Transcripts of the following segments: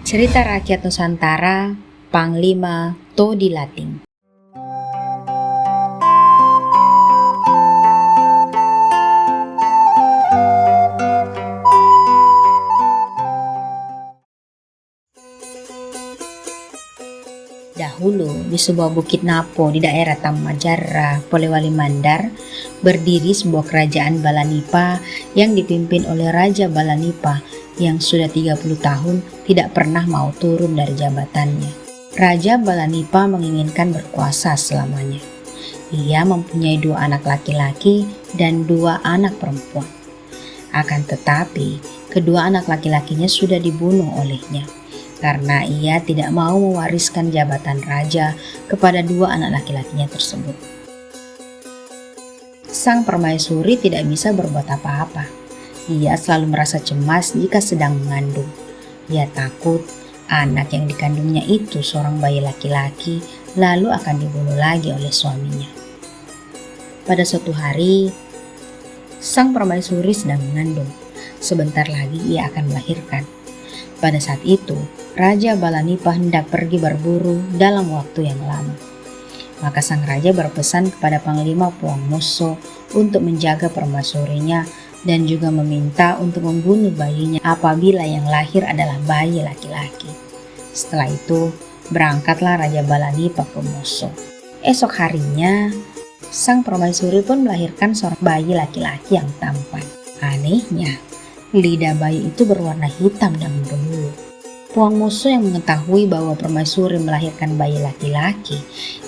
Cerita Rakyat Nusantara, Panglima Todilating. Dahulu, di sebuah bukit Napo di daerah Tamajara, Polewali Mandar, berdiri sebuah kerajaan Balanipa yang dipimpin oleh Raja Balanipa yang sudah 30 tahun tidak pernah mau turun dari jabatannya. Raja Balanipa menginginkan berkuasa selamanya. Ia mempunyai 2 anak laki-laki dan 2 anak perempuan. Akan tetapi, kedua anak laki-lakinya sudah dibunuh olehnya karena ia tidak mau mewariskan jabatan raja kepada 2 anak laki-lakinya tersebut. Sang permaisuri tidak bisa berbuat apa-apa. Ia selalu merasa cemas jika sedang mengandung. Ia takut anak yang dikandungnya itu seorang bayi laki-laki lalu akan dibunuh lagi oleh suaminya. Pada suatu hari, sang permaisuri sedang mengandung. Sebentar lagi ia akan melahirkan. Pada saat itu, Raja Balanipa hendak pergi berburu dalam waktu yang lama. Maka sang raja berpesan kepada Panglima Puangmoso untuk menjaga permaisurinya dan juga meminta untuk membunuh bayinya apabila yang lahir adalah bayi laki-laki. Setelah itu, berangkatlah Raja Balanipa ke Moso. Esok harinya, sang permaisuri pun melahirkan seorang bayi laki-laki yang tampan. Anehnya, lidah bayi itu berwarna hitam dan berbulu. Puangmoso yang mengetahui bahwa permaisuri melahirkan bayi laki-laki,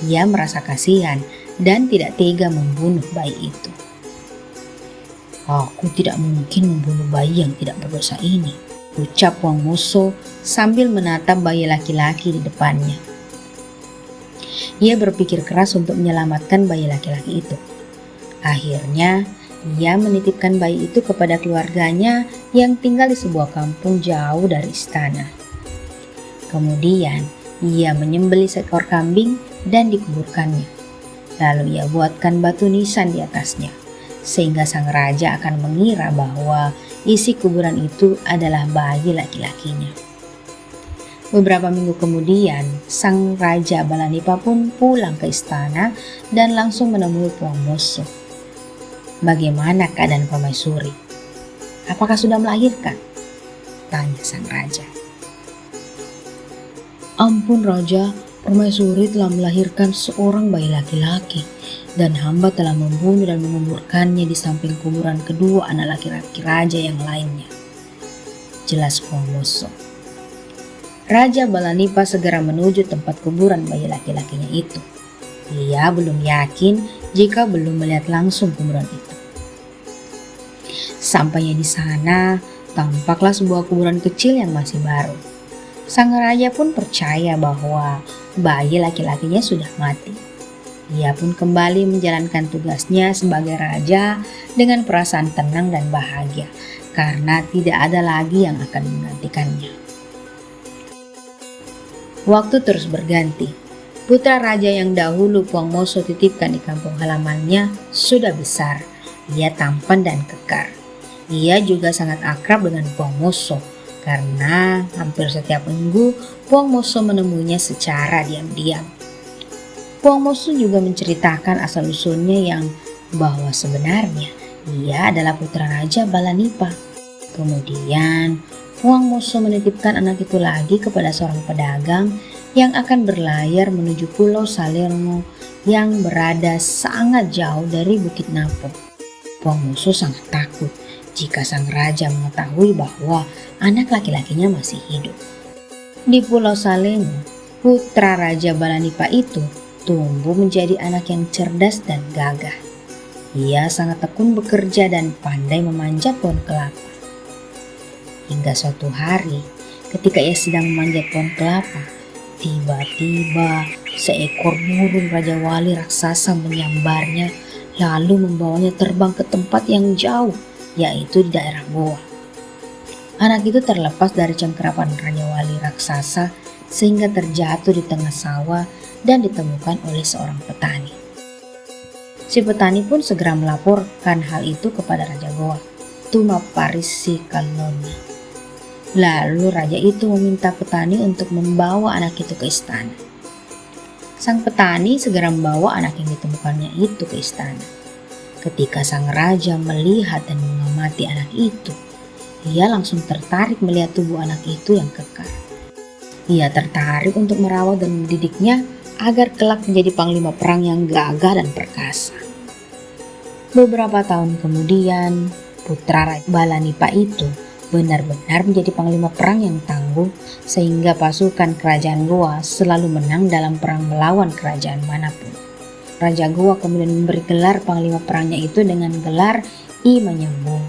ia merasa kasihan dan tidak tega membunuh bayi itu. "Aku tidak mungkin membunuh bayi yang tidak berdosa ini," ucap Puangmoso sambil menatap bayi laki-laki di depannya. Ia berpikir keras untuk menyelamatkan bayi laki-laki itu. Akhirnya, ia menitipkan bayi itu kepada keluarganya yang tinggal di sebuah kampung jauh dari istana. Kemudian, ia menyembelih seekor kambing dan dikuburkannya. Lalu ia buatkan batu nisan di atasnya, sehingga sang raja akan mengira bahwa isi kuburan itu adalah bayi laki-lakinya. Beberapa minggu kemudian, sang Raja Balanipa pun pulang ke istana dan langsung menemui Puangmoso. "Bagaimana keadaan permaisuri? Apakah sudah melahirkan?" tanya sang raja. "Ampun Raja, permaisuri telah melahirkan seorang bayi laki-laki dan hamba telah membunuh dan menguburkannya di samping kuburan kedua anak laki-laki raja yang lainnya," jelas Puangmoso. Raja Balanipa segera menuju tempat kuburan bayi laki-lakinya itu. Ia belum yakin jika belum melihat langsung kuburan itu. Sampainya di sana, tampaklah sebuah kuburan kecil yang masih baru. Sang raja pun percaya bahwa bayi laki-lakinya sudah mati. Ia pun kembali menjalankan tugasnya sebagai raja dengan perasaan tenang dan bahagia karena tidak ada lagi yang akan menggantikannya. Waktu terus berganti. Putra raja yang dahulu Puangmoso titipkan di kampung halamannya sudah besar. Ia tampan dan kekar. Ia juga sangat akrab dengan Puangmoso karena hampir setiap minggu Puangmoso menemuinya secara diam-diam. Puangmoso juga menceritakan asal-usulnya yang bahwa sebenarnya ia adalah putra Raja Balanipa. Kemudian Puangmoso menitipkan anak itu lagi kepada seorang pedagang yang akan berlayar menuju Pulau Salerno yang berada sangat jauh dari Bukit Napo. Puangmoso sangat takut jika sang raja mengetahui bahwa anak laki-lakinya masih hidup. Di Pulau Salerno, putra Raja Balanipa itu tumbuh menjadi anak yang cerdas dan gagah. Ia sangat tekun bekerja dan pandai memanjat pohon kelapa. Hingga suatu hari, ketika ia sedang memanjat pohon kelapa, tiba-tiba seekor burung Raja Wali raksasa menyambarnya lalu membawanya terbang ke tempat yang jauh, yaitu di daerah goa. Anak itu terlepas dari cengkeraman Raja Wali raksasa sehingga terjatuh di tengah sawah dan ditemukan oleh seorang petani. Si petani pun segera melaporkan hal itu kepada Raja Goa, Tuma Parisi Kalona. Lalu raja itu meminta petani untuk membawa anak itu ke istana. Sang petani segera membawa anak yang ditemukannya itu ke istana. Ketika sang raja melihat dan mengamati anak itu, ia langsung tertarik melihat tubuh anak itu yang kekar. Ia tertarik untuk merawat dan mendidiknya agar kelak menjadi panglima perang yang gagah dan perkasa. Beberapa tahun kemudian, putra Raja Balanipa itu benar-benar menjadi panglima perang yang tangguh, sehingga pasukan kerajaan Goa selalu menang dalam perang melawan kerajaan manapun. Raja Goa kemudian memberi gelar panglima perangnya itu dengan gelar I Menyembung.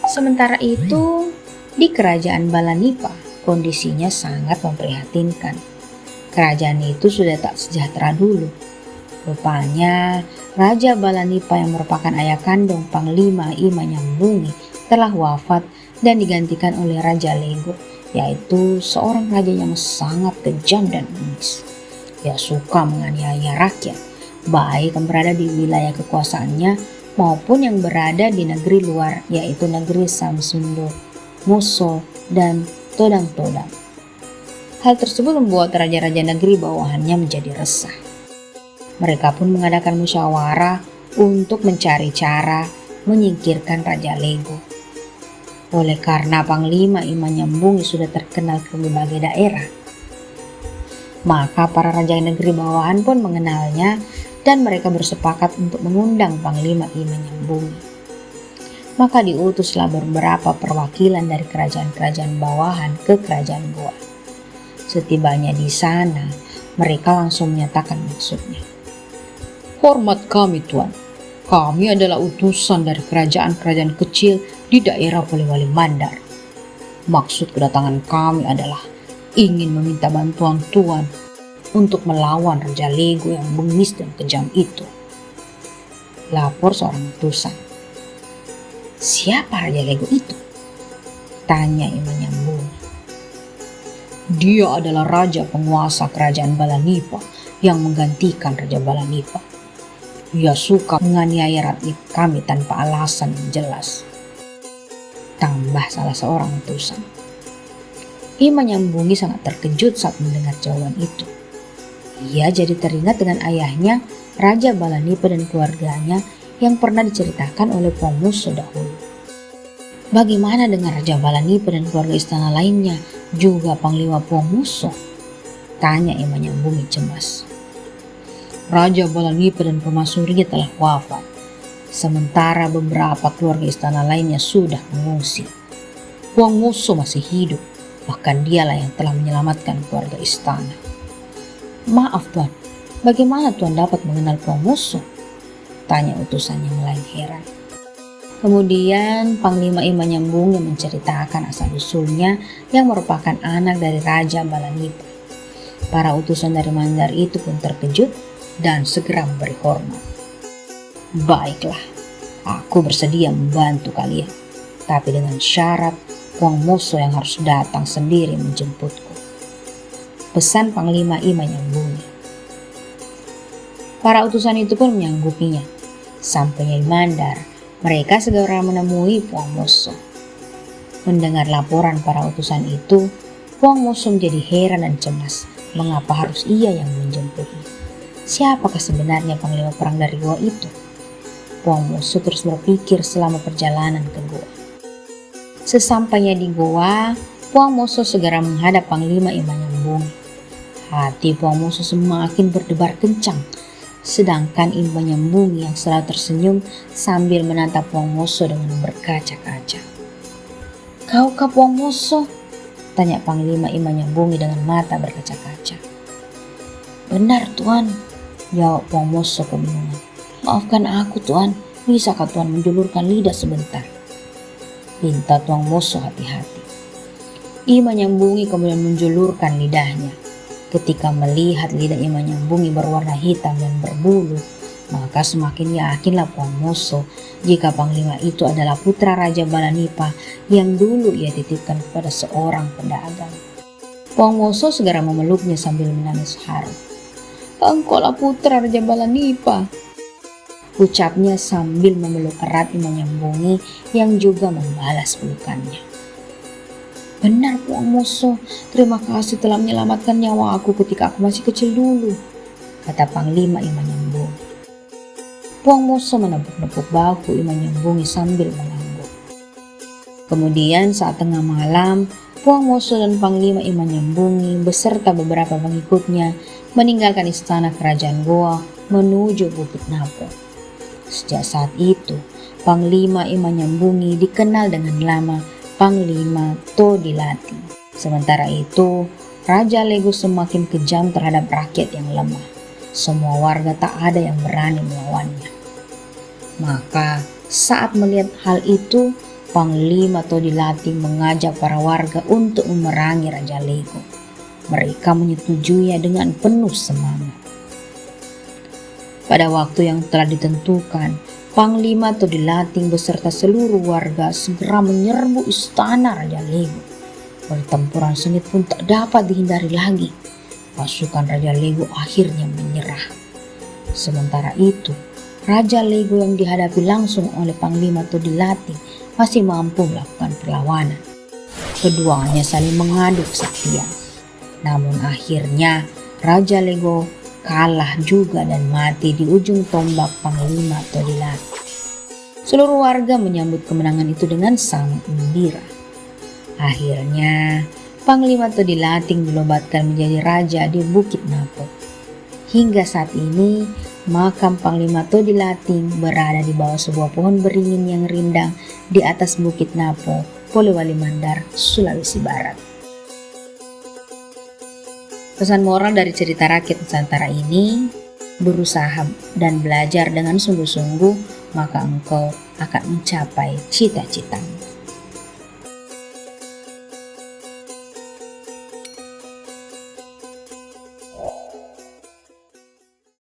Sementara itu, di kerajaan Balanipa kondisinya sangat memprihatinkan. Kerajaan itu sudah tak sejahtera dulu. Rupanya Raja Balanipa yang merupakan ayah kandung Panglima I Menyambungi telah wafat dan digantikan oleh Raja Lego, yaitu seorang raja yang sangat kejam dan bengis. Ia suka menganiaya rakyat, baik yang berada di wilayah kekuasaannya maupun yang berada di negeri luar, yaitu negeri Samsundo, Muso, dan Todang-Todang. Hal tersebut membuat raja-raja negeri bawahannya menjadi resah. Mereka pun mengadakan musyawarah untuk mencari cara menyingkirkan Raja Lego. Oleh karena Panglima I Menyambungi sudah terkenal ke berbagai daerah, maka para raja negeri bawahan pun mengenalnya dan mereka bersepakat untuk mengundang Panglima I Menyambungi. Maka diutuslah beberapa perwakilan dari kerajaan-kerajaan bawahan ke kerajaan Goa. Setibanya di sana, mereka langsung menyatakan maksudnya. "Hormat kami, Tuan. Kami adalah utusan dari kerajaan-kerajaan kecil di daerah Polewali Mandar. Maksud kedatangan kami adalah ingin meminta bantuan Tuan untuk melawan Raja Lego yang bengis dan kejam itu," lapor seorang utusan. "Siapa Raja Lego itu?" tanya I Menyambungi. "Dia adalah raja penguasa kerajaan Balanipa yang menggantikan Raja Balanipa. Ia suka menganiaya rakyat kami tanpa alasan yang jelas," tambah salah seorang utusan. I Menyambungi sangat terkejut saat mendengar jawaban itu. Ia jadi teringat dengan ayahnya, Raja Balanipa dan keluarganya yang pernah diceritakan oleh Puang Muso dahulu. Bagaimana dengan Raja Balanipa dan keluarga istana lainnya, juga Panglima Puang Muso? Tanya I Menyambungi cemas. "Raja Balanipa dan permaisurinya telah wafat, sementara beberapa keluarga istana lainnya sudah mengungsi. Puang Muso masih hidup, bahkan dialah yang telah menyelamatkan keluarga istana." "Maaf Tuan, bagaimana Tuan dapat mengenal Puang Muso?" tanya utusan yang lain heran. Kemudian Panglima I Menyambungi menceritakan asal-usulnya yang merupakan anak dari Raja Balanipa. Para utusan dari Mandar itu pun terkejut dan segera memberi hormat. "Baiklah, aku bersedia membantu kalian, tapi dengan syarat Puang Muso yang harus datang sendiri menjemputku," pesan Panglima I Menyambungi. Para utusan itu pun menyanggupinya. Sampainya di Mandar, mereka segera menemui Puang Muso. Mendengar laporan para utusan itu, Puang Muso menjadi heran dan cemas. Mengapa harus ia yang menjemputnya? Siapakah sebenarnya panglima perang dari Goa itu? Puang Muso terus berpikir selama perjalanan ke Goa. Sesampainya di Goa, Puang Muso segera menghadap Panglima I Menyambungi. Hati Puang Muso semakin berdebar kencang, sedangkan I Menyambungi yang selalu tersenyum sambil menatap Puang Muso dengan berkaca-kaca. "Kaukah Puang Muso?" tanya Panglima I Menyambungi dengan mata berkaca-kaca. "Benar Tuan," jawab Puang Muso kebingungan. "Maafkan aku Tuan, bisakah Tuan menjulurkan lidah sebentar?" pinta Puang Muso hati-hati. I Menyambungi kemudian menjulurkan lidahnya. Ketika melihat lidah I Menyambungi berwarna hitam dan berbulu, maka semakin yakinlah Puang Muso jika panglima itu adalah putra Raja Balanipa yang dulu ia titipkan kepada seorang pedagang. Puang Muso segera memeluknya sambil menangis haru. "Engkaulah putra Raja Balanipa," ucapnya sambil memeluk erat I Menyambungi yang juga membalas pelukannya. Benar Puang Moso, terima kasih telah menyelamatkan nyawa aku ketika aku masih kecil dulu, kata Panglima Imanyambung. Puang Moso menepuk-nepuk bahu Imanyambungi sambil mengangguk. Kemudian saat tengah malam, Puang Moso dan Panglima Imanyambungi beserta beberapa pengikutnya meninggalkan istana kerajaan Goa menuju Bukit Napo. Sejak saat itu, Panglima Imanyambungi dikenal dengan nama Panglima Todilati. Sementara itu, Raja Lego semakin kejam terhadap rakyat yang lemah. Semua warga tak ada yang berani melawannya. Maka saat melihat hal itu, Panglima Todilati mengajak para warga untuk memerangi Raja Lego. Mereka menyetujuinya dengan penuh semangat. Pada waktu yang telah ditentukan, Panglima Todilating beserta seluruh warga segera menyerbu istana Raja Lego. Pertempuran sengit pun tak dapat dihindari lagi. Pasukan Raja Lego akhirnya menyerah. Sementara itu, Raja Lego yang dihadapi langsung oleh Panglima Todilating masih mampu melakukan perlawanan. Keduanya saling mengadu kesaktian. Namun akhirnya Raja Lego kalah juga dan mati di ujung tombak Panglima Todilati. Seluruh warga menyambut kemenangan itu dengan sangat gembira. Akhirnya Panglima Todilating dinobatkan menjadi raja di Bukit Napo. Hingga saat ini makam Panglima Todilating berada di bawah sebuah pohon beringin yang rindang di atas Bukit Napo, Polewali Mandar, Sulawesi Barat. Pesan moral dari cerita rakyat Nusantara ini, berusaha dan belajar dengan sungguh-sungguh, maka engkau akan mencapai cita-citamu.